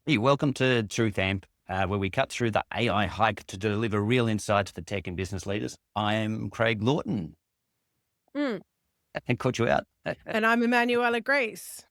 Hey, welcome to Truth Amp, where we cut through the AI hype to deliver real insights for tech and business leaders. I am Craig Lawton. Mm. And caught you out. And I'm Emmanuella Grace.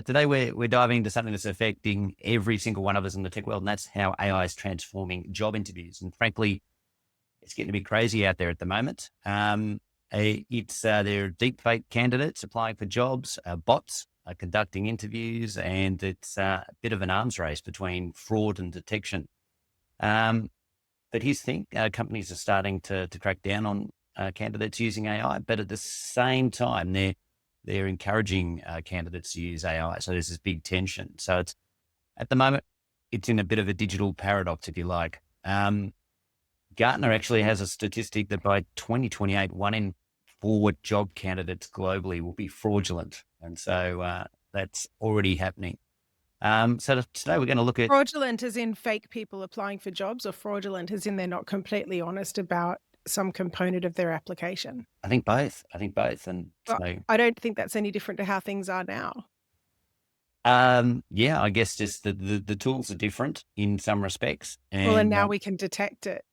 Today, we're diving into something that's affecting every single one of us in the tech world, and that's how AI is transforming job interviews. And frankly, it's getting a bit crazy out there at the moment. There are deepfake candidates applying for jobs, bots are conducting interviews, and it's a bit of an arms race between fraud and detection. Um, But here's the thing, companies are starting to crack down on candidates using AI, but at the same time, they're encouraging candidates to use AI. So there's this big tension. So it's at the moment, it's in a bit of a digital paradox, if you like. Gartner actually has a statistic that by 2028, 1 in 4 job candidates globally will be fraudulent. And so that's already happening. So today we're going to look at, Fraudulent as in fake people applying for jobs, or fraudulent as in they're not completely honest about some component of their application? I think both. I think both. And Well, so I don't think that's any different to how things are now. Yeah, I guess just the tools are different in some respects. Well, and And now we can detect it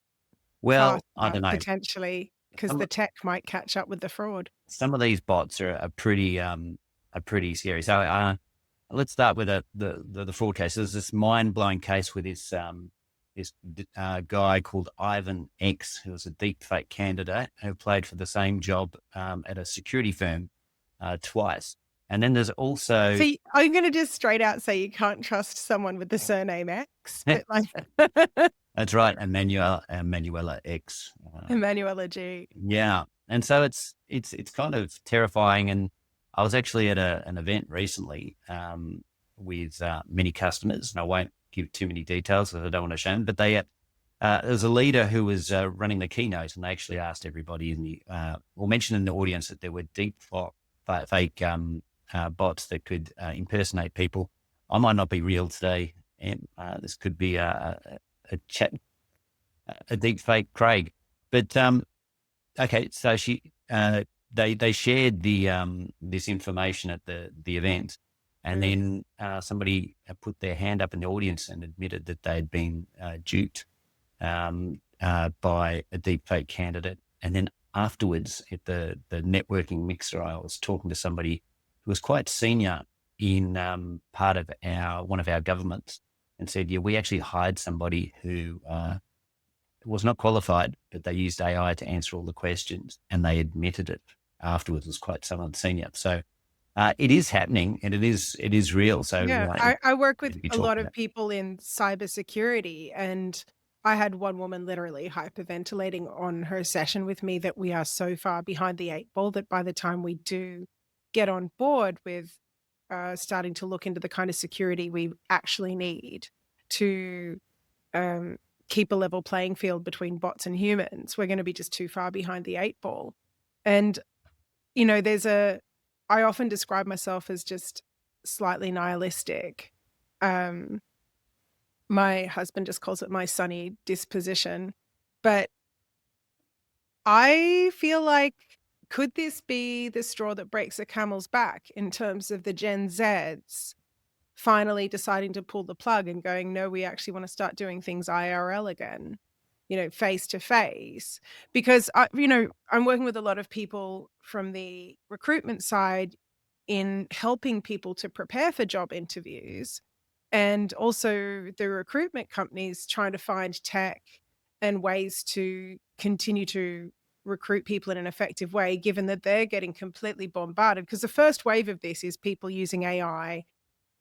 well, I faster, don't know. potentially, because Some the tech might catch up with the fraud. some of these bots are pretty scary. So let's start with the fraud case. There's this mind blowing case with this guy called Ivan X, who was a deepfake candidate who played for the same job at a security firm twice. And then there's also See, I'm going to just straight out say you can't trust someone with the surname X, but like that's right, Emmanuella X. Emanuela G. Yeah. And so it's kind of terrifying. And I was actually at an event recently with many customers, and I won't give too many details because I don't want to shame, but there was a leader who was running the keynote, and they actually asked everybody or mentioned in the audience that there were deep fake bots that could impersonate people. I might not be real today, and this could be a chat, a deep fake Craig. But okay, so they shared this information at the event, and Mm. then somebody put their hand up in the audience and admitted that they'd been duped by a deepfake candidate. And then afterwards, at the networking mixer, I was talking to somebody who was quite senior in part of one of our governments, and said, "Yeah, we actually hired somebody who." Was not qualified, but they used AI to answer all the questions, and they admitted it afterwards. It was quite someone senior. So it is happening, and it is real. So Yeah, it's I work good with to be a lot talking of about. people in cybersecurity, and I had one woman literally hyperventilating on her session with me that we are so far behind the 8 ball that by the time we do get on board with starting to look into the kind of security we actually need to um, keep a level playing field between bots and humans, we're going to be just too far behind the 8 ball. And there's I often describe myself as just slightly nihilistic. Um, my husband just calls it my sunny disposition. But I feel like, could this be the straw that breaks a camel's back in terms of the Gen Zs finally deciding to pull the plug and going, no, we actually want to start doing things IRL again, face to face? Because I'm working with a lot of people from the recruitment side in helping people to prepare for job interviews, and also the recruitment companies trying to find tech and ways to continue to recruit people in an effective way, given that they're getting completely bombarded. Because the first wave of this is people using AI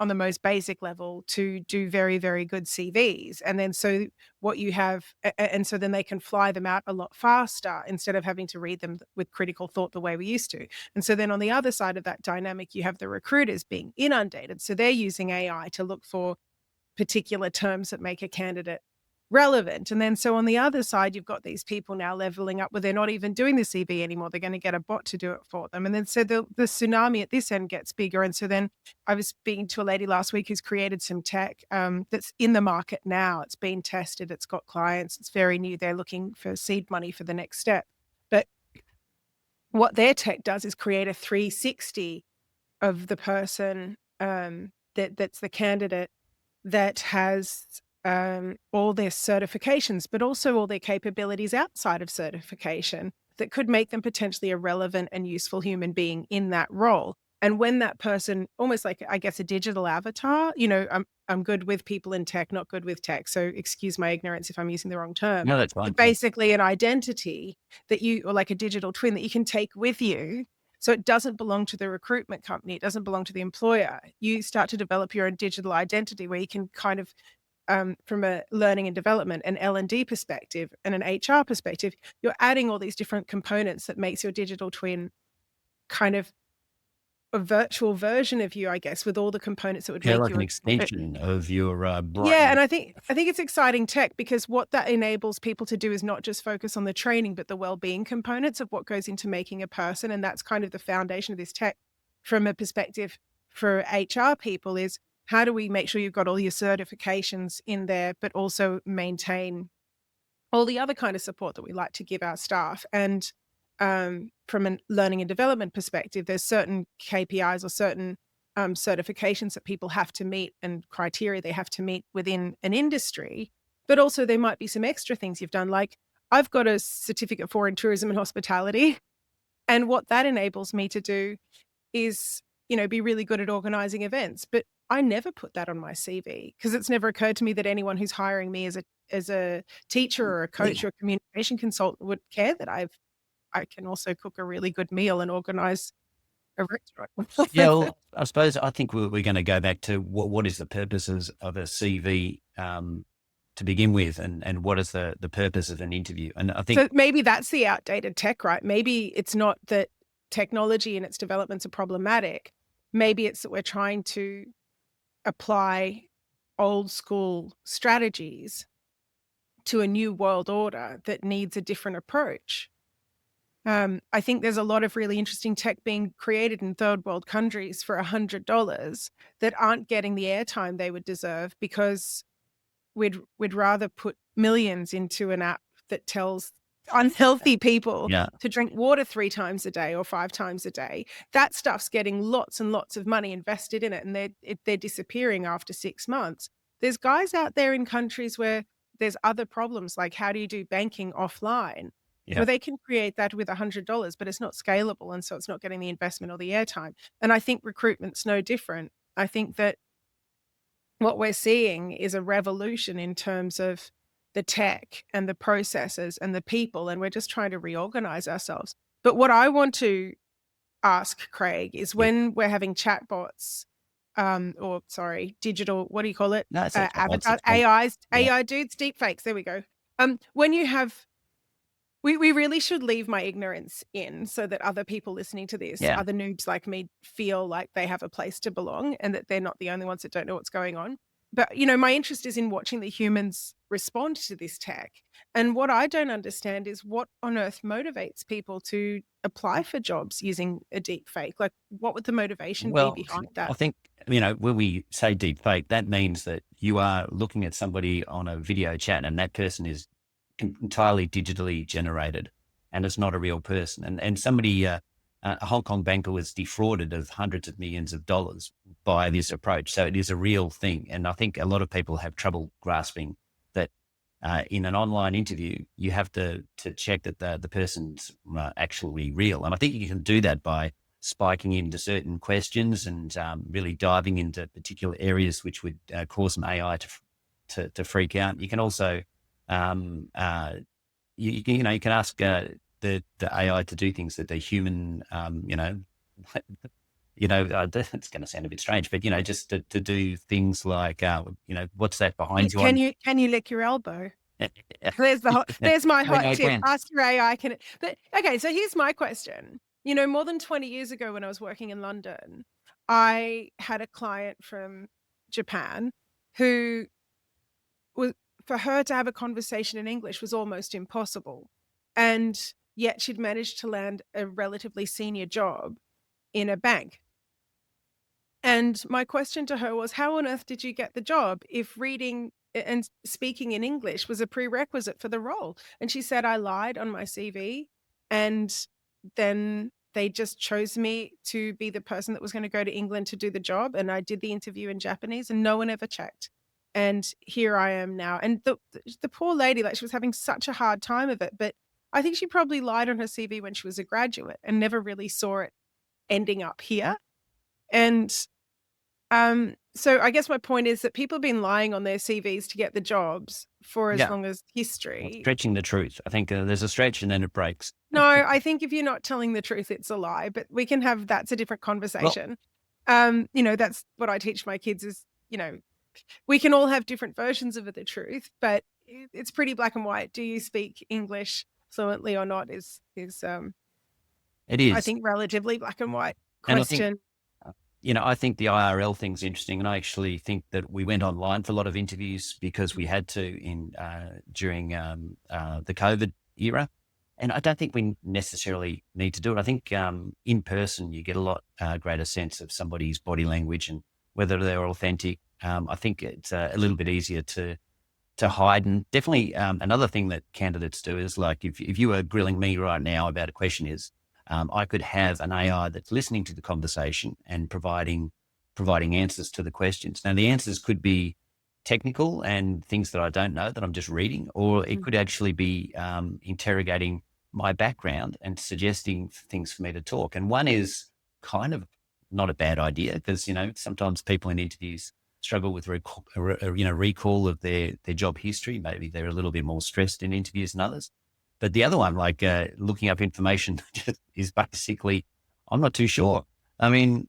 on the most basic level to do very, very good CVs. And then so what you have, and so then they can fly them out a lot faster instead of having to read them with critical thought the way we used to. And so then on the other side of that dynamic, you have the recruiters being inundated. So they're using AI to look for particular terms that make a candidate relevant. And then so on the other side, you've got these people now leveling up where they're not even doing the CV anymore. They're going to get a bot to do it for them. And then so the tsunami at this end gets bigger. And so then I was speaking to a lady last week who's created some tech that's in the market now. It's been tested. It's got clients. It's very new. They're looking for seed money for the next step. But what their tech does is create a 360 of the person that's the candidate that has all their certifications, but also all their capabilities outside of certification that could make them potentially a relevant and useful human being in that role. And when that person, almost like, I guess, a digital avatar, I'm good with people in tech, not good with tech. So excuse my ignorance if I'm using the wrong term. No, that's fine. But basically an identity or like a digital twin that you can take with you. So it doesn't belong to the recruitment company. It doesn't belong to the employer. You start to develop your own digital identity where you can kind of, from a learning and development, an L&D perspective and an HR perspective, you're adding all these different components that makes your digital twin kind of a virtual version of you, I guess, with all the components that would Yeah, make like you an a extension of your yeah, brain. and I think it's exciting tech because what that enables people to do is not just focus on the training, but the well-being components of what goes into making a person, and that's kind of the foundation of this tech from a perspective for HR people is how do we make sure you've got all your certifications in there, but also maintain all the other kind of support that we like to give our staff. And from a learning and development perspective, there's certain KPIs or certain certifications that people have to meet and criteria they have to meet within an industry. But also there might be some extra things you've done. Like I've got a certificate for in tourism and hospitality. And what that enables me to do is, be really good at organizing events. But I never put that on my CV because it's never occurred to me that anyone who's hiring me as a teacher or a coach Yeah. or a communication consultant would care that I can also cook a really good meal and organize a Yeah, restaurant. well, I suppose I think we're going to go back to what is the purposes of a CV to begin with, and what is the purpose of an interview? And I think, So maybe that's the outdated tech, right? Maybe it's not that technology and its developments are problematic. Maybe it's that we're trying to apply old school strategies to a new world order that needs a different approach. I think there's a lot of really interesting tech being created in third world countries for $100 that aren't getting the airtime they would deserve because we'd rather put millions into an app that tells unhealthy people yeah, to drink water 3 times a day or 5 times a day. That stuff's getting lots and lots of money invested in it, and they're disappearing after 6 months. There's guys out there in countries where there's other problems, like how do you do banking offline, yeah. where they can create that with $100, but it's not scalable, and so it's not getting the investment or the airtime. And I think recruitment's no different. I think that what we're seeing is a revolution in terms of the tech and the processes and the people, and we're just trying to reorganize ourselves. But what I want to ask Craig is Yeah. when we're having chatbots, or sorry, digital, what do you call it? No, it's okay. Avatar, It's fine. Yeah, AI dudes, deepfakes. There we go. When you have we really should leave my ignorance in so that other people listening to this, yeah. other noobs like me, feel like they have a place to belong and that they're not the only ones that don't know what's going on. But, my interest is in watching the humans respond to this tech. And what I don't understand is what on earth motivates people to apply for jobs using a deep fake? Like, what would the motivation be Well, behind I that? think, when we say deep fake, that means that you are looking at somebody on a video chat and that person is entirely digitally generated and it's not a real person. And somebody, a Hong Kong banker was defrauded of hundreds of millions of dollars by this approach. So it is a real thing. And I think a lot of people have trouble grasping that in an online interview, you have to check that the person's actually real. And I think you can do that by spiking into certain questions and really diving into particular areas which would cause some AI to freak out. You can also you can ask the AI to do things that the human it's going to sound a bit strange, but just to do things like what's that behind you Can on? you lick your elbow? There's my I mean, hot I tip. can. Ask your AI, can it but okay, so here's my question. More than 20 years ago when I was working in London, I had a client from Japan who was for her to have a conversation in English was almost impossible. And yet she'd managed to land a relatively senior job in a bank. And my question to her was, how on earth did you get the job if reading and speaking in English was a prerequisite for the role? And she said, I lied on my CV. And then they just chose me to be the person that was going to go to England to do the job. And I did the interview in Japanese and no one ever checked. And here I am now. And the poor lady, like, she was having such a hard time of it, but I think she probably lied on her CV when she was a graduate and never really saw it ending up here. And so I guess my point is that people have been lying on their CVs to get the jobs for as Yeah. long as history. Stretching the truth. I think there's a stretch and then it breaks. No, I think if you're not telling the truth, it's a lie, but we can have that's a different Well, conversation. That's what I teach my kids is, we can all have different versions of the truth, but it's pretty black and white. Do you speak English fluently or not is it I is. think relatively black and white And I think, question. I think the IRL thing's interesting. And I actually think that we went online for a lot of interviews because we had to during the COVID era. And I don't think we necessarily need to do it. I think in person, you get a lot greater sense of somebody's body language and whether they're authentic. I think it's a little bit easier to hide. And definitely another thing that candidates do is, like, if you were grilling me right now about a question, is I could have an AI that's listening to the conversation and providing answers to the questions. Now, the answers could be technical and things that I don't know that I'm just reading, or it Mm. could actually be interrogating my background and suggesting things for me to talk. And one is kind of not a bad idea because, sometimes people in interviews struggle with recall of their job history. Maybe they're a little bit more stressed in interviews than others. But the other one, like looking up information, is basically, I'm not too sure. I mean,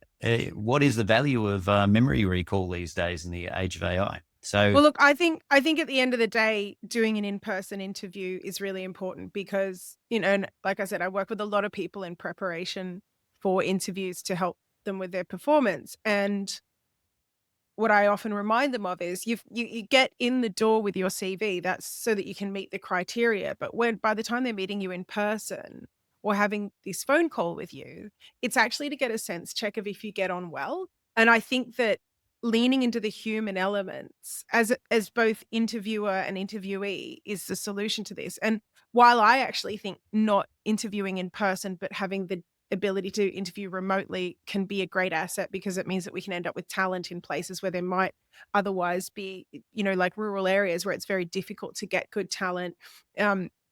what is the value of memory recall these days in the age of AI? So, Well, look, I think at the end of the day, doing an in-person interview is really important because, and like I said, I work with a lot of people in preparation for interviews to help them with their performance. And what I often remind them of is you get in the door with your CV. That's so that you can meet the criteria. But when by the time they're meeting you in person or having this phone call with you, it's actually to get a sense check of if you get on well. And I think that leaning into the human elements as both interviewer and interviewee is the solution to this. And while I actually think not interviewing in person, but having the ability to interview remotely can be a great asset because it means that we can end up with talent in places where there might otherwise be, like rural areas where it's very difficult to get good talent.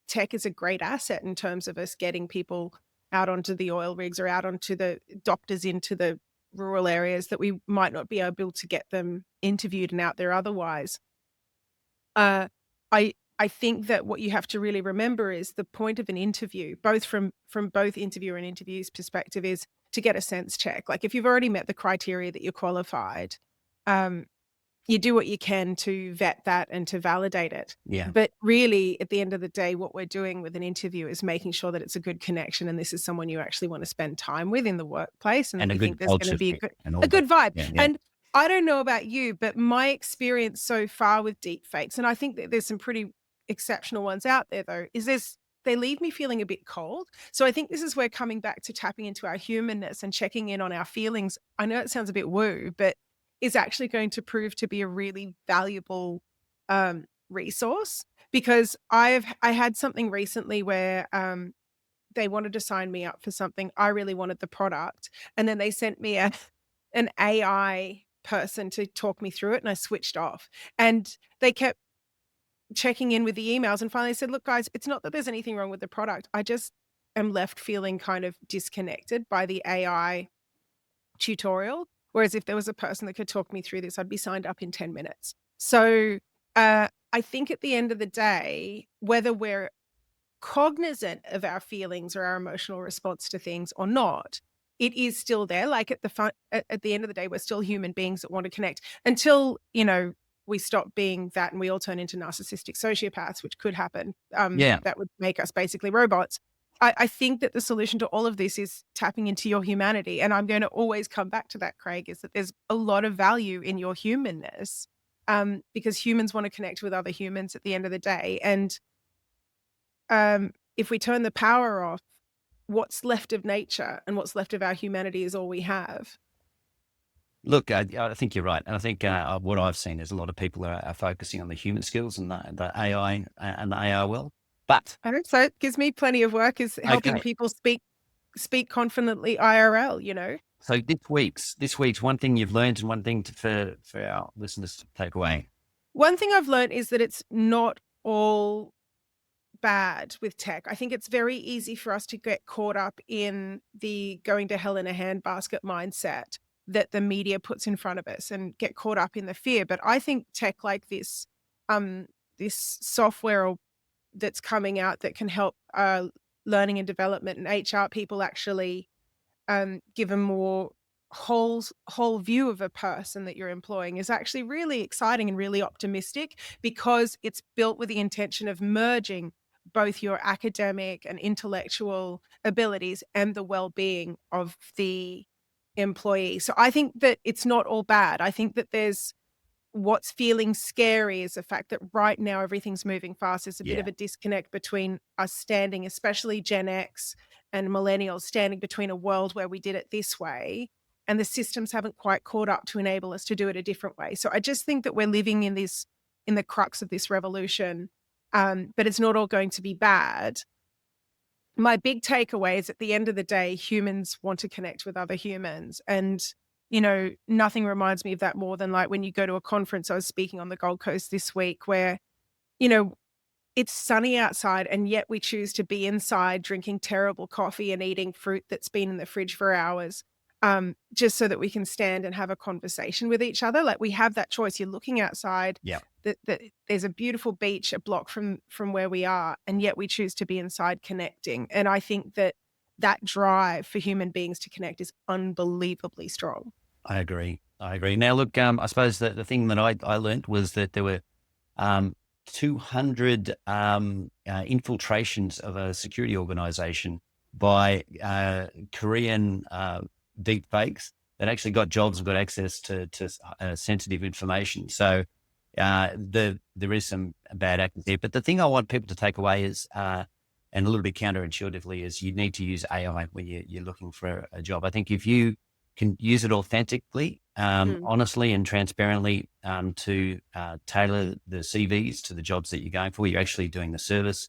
Tech is a great asset in terms of us getting people out onto the oil rigs or out onto the doctors into the rural areas that we might not be able to get them interviewed and out there otherwise. Uh, I think that what you have to really remember is the point of an interview, both from both interviewer and interview's perspective, is to get a sense check. Like if you've already met the criteria that you're qualified, um, you do what you can to vet that and to validate it. yeah, But really, at the end of the day, what we're doing with an interview is making sure that it's a good connection and this is someone you actually want to spend time with in the workplace and that and a you think good there's going to culture be fit and a all that. good vibe. Yeah, yeah. And I don't know about you, but my experience so far with deepfakes, and I think that there's some pretty exceptional ones out there though, is they leave me feeling a bit cold. So I think this is where coming back to tapping into our humanness and checking in on our feelings, I know it sounds a bit woo, but is actually going to prove to be a really valuable resource because I had something recently where they wanted to sign me up for something. I really wanted the product, and then they sent me an AI person to talk me through it, and I switched off. And they kept checking in with the emails, and finally said, "Look, guys, it's not that there's anything wrong with the product. I just am left feeling kind of disconnected by the AI tutorial. Whereas if there was a person that could talk me through this, I'd be signed up in 10 minutes." So I think at the end of the day, whether we're cognizant of our feelings or our emotional response to things or not, it is still there. Like at the end of the day, we're still human beings that want to connect until, we stop being that and we all turn into narcissistic sociopaths, which could happen. Yeah. That would make us basically robots. I think that the solution to all of this is tapping into your humanity. And I'm going to always come back to that, Craig, is that there's a lot of value in your humanness because humans want to connect with other humans at the end of the day. And if we turn the power off, what's left of nature and what's left of our humanity is all we have. Look, I think you're right. And I think what I've seen is a lot of people are focusing on the human skills and the AI and the AI world. But, I hope so. It gives me plenty of work is helping okay. people speak confidently IRL. So this week's one thing you've learned and one thing for our listeners to take away. One thing I've learned is that it's not all bad with tech. I think it's very easy for us to get caught up in the going to hell in a handbasket mindset that the media puts in front of us and get caught up in the fear. But I think tech like um, this software that's coming out that can help learning and development and HR people actually give a more whole view of a person that you're employing is actually really exciting and really optimistic because it's built with the intention of merging both your academic and intellectual abilities and the well-being of the employee. So I think that it's not all bad. I think that there's what's feeling scary is the fact that right now everything's moving fast. There's a bit Yeah, of a disconnect between us standing, especially Gen X and millennials, standing between a world where we did it this way and the systems haven't quite caught up to enable us to do it a different way. So I just think that we're living in the crux of this revolution, but it's not all going to be bad. My big takeaway is at the end of the day, humans want to connect with other humans. And, nothing reminds me of that more than like when you go to a conference. I was speaking on the Gold Coast this week where, you know, it's sunny outside and yet we choose to be inside drinking terrible coffee and eating fruit that's been in the fridge for hours, just so that we can stand and have a conversation with each other. Like we have that choice. You're looking outside, yeah, that there's a beautiful beach a block from where we are, and yet we choose to be inside connecting. And I think that drive for human beings to connect is unbelievably strong. I agree. I agree. Now, look, I suppose that the thing that I learned was that there were 200 infiltrations of a security organization by Korean deepfakes that actually got jobs and got access to sensitive information. So there is some bad actors there. But the thing I want people to take away is, and a little bit counterintuitively, is you need to use AI when you're looking for a job. I think if you can use it authentically, Mm. honestly and transparently, to tailor the CVs to the jobs that you're going for. You're actually doing the service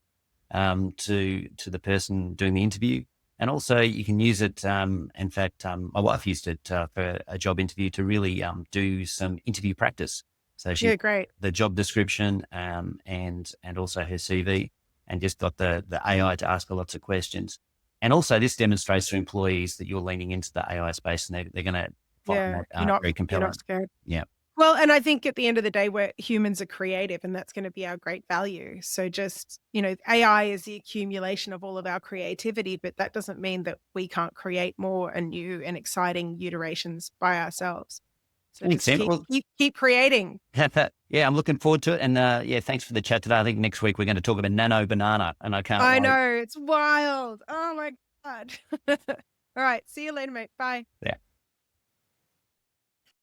to the person doing the interview. And also you can use it, in fact, my wife used it for a job interview to really do some interview practice. So she Yeah, great. the job description and also her CV, and just got the AI to ask her lots of questions. And also this demonstrates to employees that you're leaning into the AI space and they're going to find Yeah, that very you're compelling. not scared. Yeah, Well, and I think at the end of the day, we're humans are creative, and that's going to be our great value. So just, AI is the accumulation of all of our creativity, but that doesn't mean that we can't create more and new and exciting iterations by ourselves. So thanks, just Sam. keep Well, keep keep creating. yeah, I'm looking forward to it. And yeah, thanks for the chat today. I think next week we're going to talk about nano banana, and I can't I wait. know, it's wild. Oh my God. All right. See you later, mate. Bye. Yeah.